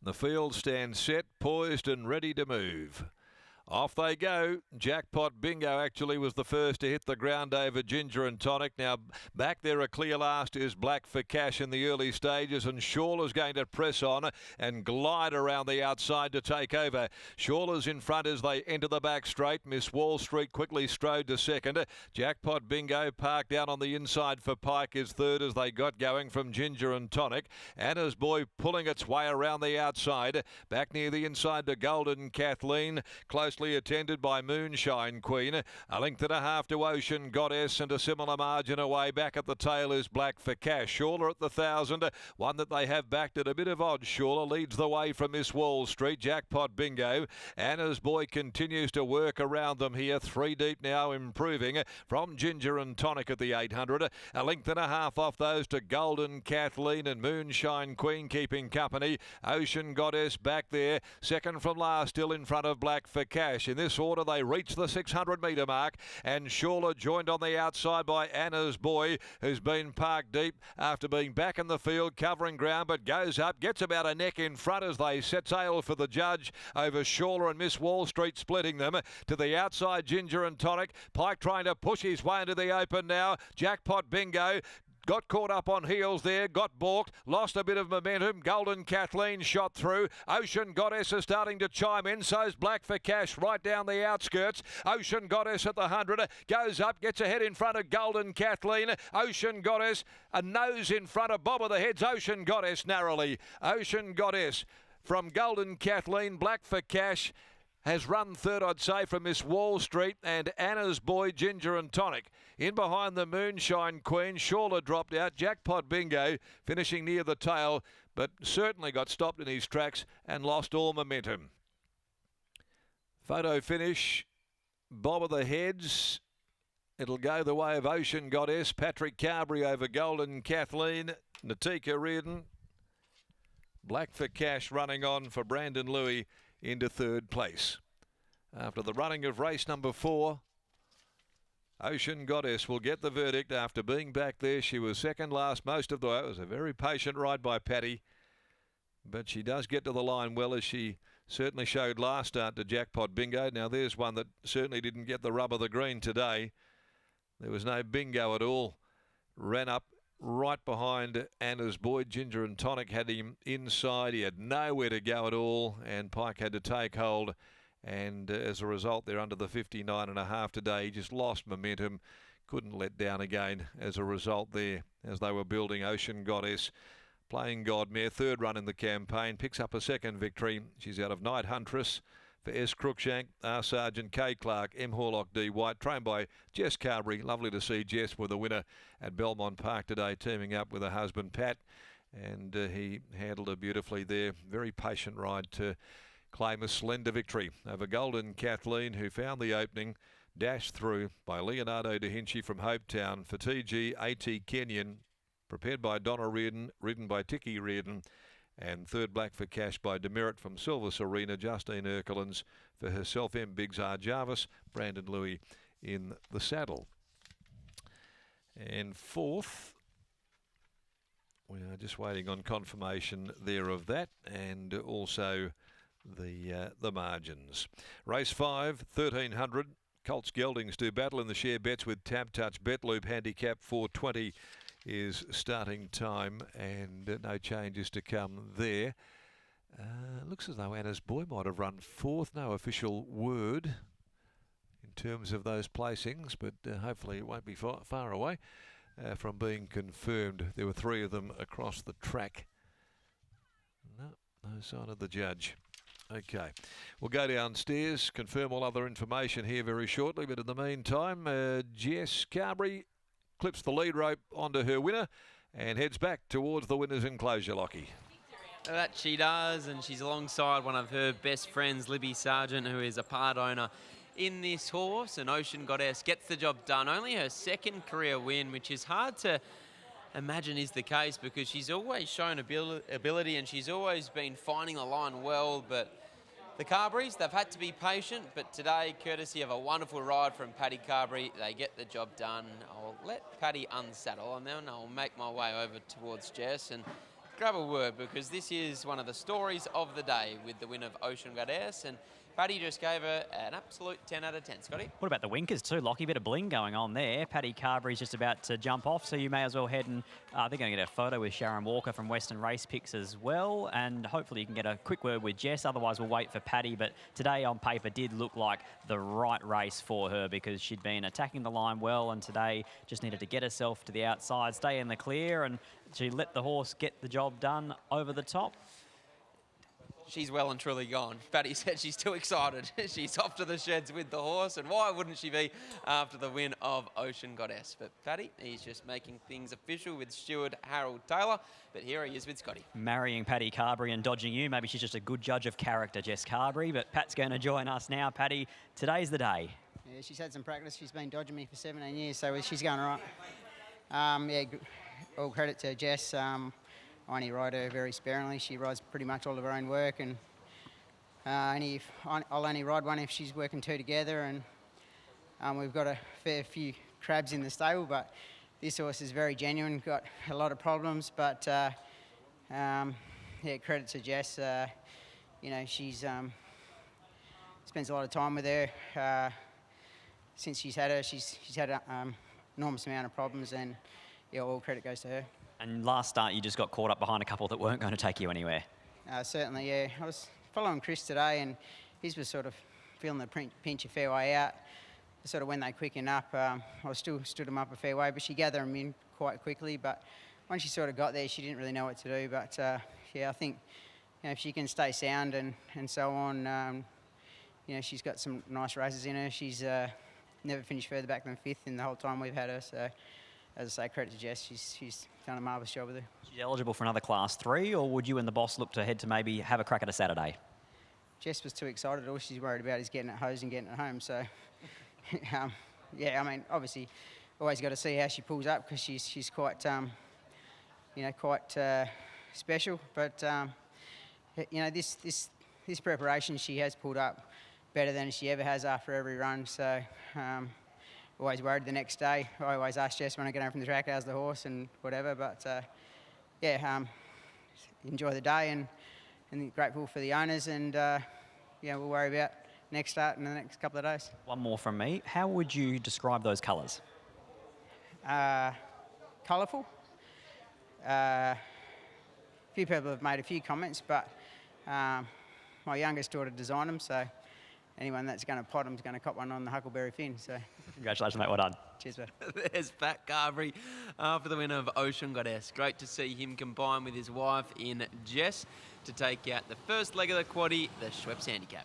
The field stands set, poised and ready to move. Off they go. Jackpot Bingo actually was the first to hit the ground over Ginger and Tonic. Now back there a clear last is Black for Cash in the early stages, and Shawler's going to press on and glide around the outside to take over. Shawler's in front as they enter the back straight. Miss Wall Street quickly strode to second. Jackpot Bingo parked down on the inside for Pike is third as they got going from Ginger and Tonic. Anna's Boy pulling its way around the outside. Back near the inside to Golden Kathleen. Closely attended by Moonshine Queen. A length and a half to Ocean Goddess, and a similar margin away. Back at the tail is Black for Cash. Shawler at the 1,000. One that they have backed at a bit of odds. Shawler leads the way from Miss Wall Street. Jackpot Bingo. Anna's Boy continues to work around them here. 3 deep now, improving from Ginger and Tonic at the 800. A length and a half off those to Golden Kathleen and Moonshine Queen keeping company. Ocean Goddess back there. Second from last, still in front of Black for Cash. In this order, they reach the 600 metre mark, and Shawler joined on the outside by Anna's Boy, who's been parked deep after being back in the field, covering ground, but goes up, gets about a neck in front as they set sail for the judge over Shawler and Miss Wall Street, splitting them to the outside. Ginger and Tonic. Pike trying to push his way into the open now. Jackpot Bingo got caught up on heels there, got balked, lost a bit of momentum. Golden Kathleen shot through. Ocean Goddess is starting to chime in. So's Black for Cash right down the outskirts. Ocean Goddess at the 100 goes up, gets ahead in front of Golden Kathleen. Ocean Goddess a nose in front of Bob of the Heads. Ocean Goddess narrowly. Ocean Goddess from Golden Kathleen. Black for Cash has run third, I'd say, from Miss Wall Street and Anna's Boy, Ginger and Tonic. In behind the Moonshine Queen, Shawler dropped out. Jackpot Bingo finishing near the tail, but certainly got stopped in his tracks and lost all momentum. Photo finish, Bob of the Heads. It'll go the way of Ocean Goddess. Patrick Carberry over Golden Kathleen. Natika Reardon. Black for Cash running on for Brandon Louis into third place. After the running of race number 4, Ocean Goddess will get the verdict after being back there. She was second last most of the way. It was a very patient ride by Patty, but she does get to the line well, as she certainly showed last start to Jackpot Bingo. Now there's one that certainly didn't get the rub of the green today. There was no bingo at all. Ran up right behind Anna's Boy. Ginger and Tonic had him inside. He had nowhere to go at all, and Pike had to take hold. And as a result, they're under the 59.5 today. He just lost momentum. Couldn't let down again as a result there, as they were building. Ocean Goddess playing Godmare. Third run in the campaign. Picks up a second victory. She's out of Night Huntress for S. Crookshank, R. Sargent, K. Clark, M. Horlock, D. White, trained by Jess Carberry. Lovely to see Jess with the winner at Belmont Park today, teaming up with her husband Pat, and he handled her beautifully there. Very patient ride to claim a slender victory over Golden Kathleen, who found the opening, dashed through by Leonardo da Vinci from Hopetown for TG AT Kenyon, prepared by Donna Reardon, ridden by Tiki Reardon, and third Black for Cash by Demerit from Silver Serena. Justine Erkelins for herself, M. Biggs R. Jarvis, Brandon Louis in the saddle. And fourth, we are just waiting on confirmation there of that, and also the margins. Race 5, 1300. Colts Geldings do battle in the share bets with Tap Touch Bet Loop handicap 420 is starting time, and no changes to come there. Looks as though Anna's Boy might have run fourth. No official word in terms of those placings, but hopefully it won't be far away from being confirmed. There were 3 of them across the track. No sign of the judge. Okay, we'll go downstairs, confirm all other information here very shortly, but in the meantime, Jess Carberry clips the lead rope onto her winner and heads back towards the winner's enclosure, Lockie. That she does, and she's alongside one of her best friends, Libby Sargent, who is a part owner in this horse, and Ocean Goddess gets the job done. Only her second career win, which is hard to imagine is the case, because she's always shown ability and she's always been finding the line well. But the Carberrys, they've had to be patient, but today, courtesy of a wonderful ride from Paddy Carberry, they get the job done. I'll let Paddy unsaddle, and then I'll make my way over towards Jess and grab a word, because this is one of the stories of the day with the win of Ocean Goddess, and Paddy just gave her an absolute 10 out of 10. Scotty? What about the winkers too, Lockie? Bit of bling going on there. Paddy Carberry's just about to jump off, so you may as well head and they're going to get a photo with Sharon Walker from Western Race Picks as well, and hopefully you can get a quick word with Jess. Otherwise, we'll wait for Paddy. But today on paper did look like the right race for her, because she'd been attacking the line well, and today just needed to get herself to the outside, stay in the clear, and she let the horse get the job done over the top. She's well and truly gone. Paddy said she's too excited. She's off to the sheds with the horse, and why wouldn't she be after the win of Ocean Goddess? But Paddy, he's just making things official with steward Harold Taylor, but here he is with Scotty. Marrying Paddy Carberry and dodging you. Maybe she's just a good judge of character, Jess Carberry, but Pat's going to join us now. Paddy, today's the day. Yeah, she's had some practice. She's been dodging me for 17 years, so she's going all right. Yeah, all credit to Jess. I only ride her very sparingly. She rides pretty much all of her own work, and I'll only ride one if she's working two together. And we've got a fair few crabs in the stable, but this horse is very genuine. Got a lot of problems, but yeah, credit to Jess. You know, she's spends a lot of time with her. Since she's had her, she's had an enormous amount of problems, and yeah, all credit goes to her. And last start, you just got caught up behind a couple that weren't going to take you anywhere. Certainly, yeah. I was following Chris today, and his was sort of feeling the pinch a fair way out. Sort of when they quicken up, I still stood him up a fair way, but she gathered him in quite quickly. But once she sort of got there, she didn't really know what to do. But yeah, I think, you know, if she can stay sound and so on, you know, she's got some nice races in her. She's never finished further back than fifth in the whole time we've had her. So, as I say, credit to Jess. She's done a marvellous job with her. She's eligible for another Class 3, or would you and the boss look to head to maybe have a crack at a Saturday? Jess was too excited. All she's worried about is getting it hosed and getting it home. So, yeah, I mean, obviously, always got to see how she pulls up, because she's quite, you know, quite special. But you know, this preparation, she has pulled up better than she ever has after every run. So. Always worried the next day. I always ask Jess when I get home from the track, how's the horse and whatever. But yeah, enjoy the day and grateful for the owners. And yeah, we'll worry about next start in the next couple of days. One more from me. How would you describe those colours? Colourful. A few people have made a few comments, but my youngest daughter designed them, so anyone that's going to pot them is going to cop one on the Huckleberry Fin. So, congratulations, mate. Well done. Cheers, bud. There's Pat Carberry for the win of Ocean Goddess. Great to see him combine with his wife in Jess to take out the first leg of the quaddie, the Schweppes Handicap.